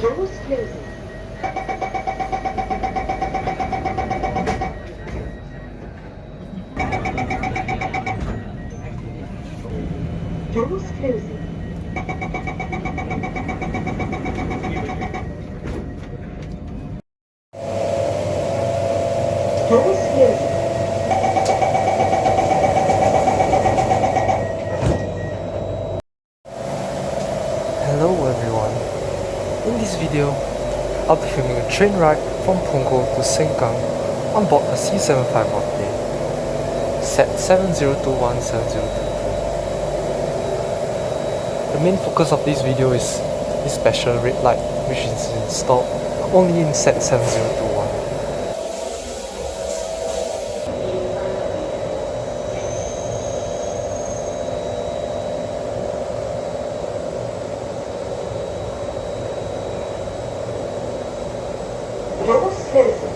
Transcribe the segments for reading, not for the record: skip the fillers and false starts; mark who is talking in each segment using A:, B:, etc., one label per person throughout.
A: Doors closing. Doors closing. Doors closing.
B: Hello everyone. In this video, I'll be filming a train ride from Punggol to Sengkang on board a C75 plane, set 70217022. The main focus of this video is this special red light which is installed only in set 7021.
A: Doors closing.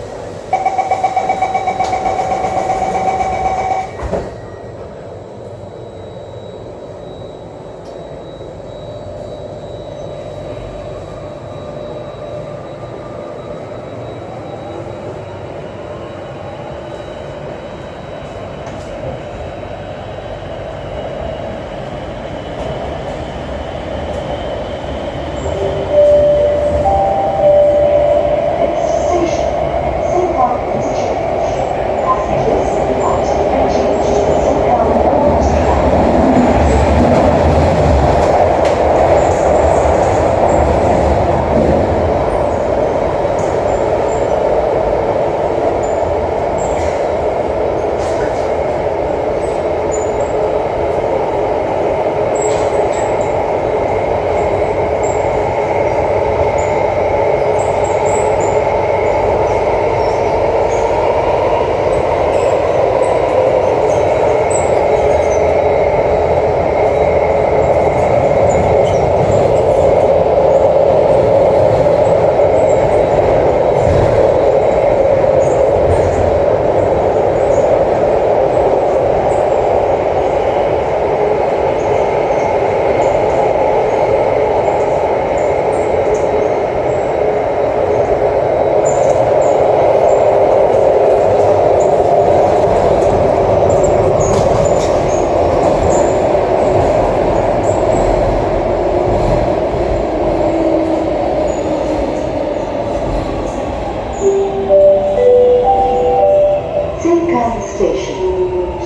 A: Sengkang Station.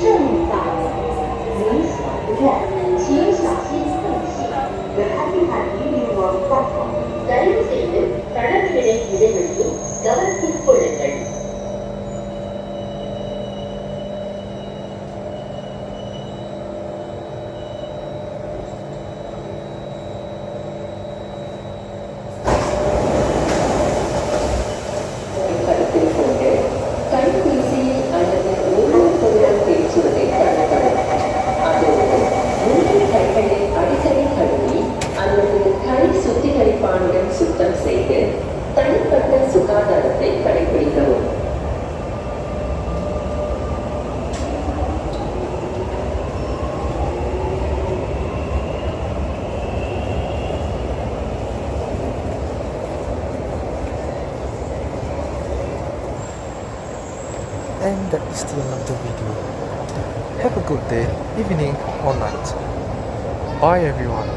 A: 正大您所不愿，请小心缝隙。The Happy Union Platform. தயவு செய்து தளர்நிலை இடைவெளியை கவனத்தில் கொள்ளுங்கள்.
C: சுத்தம் செய்து தனிப்பட்ட சுகாதாரத்தை கடைபிடிக்கவும்.
B: And that is the end of the video. Have a good day, evening or night. Bye everyone.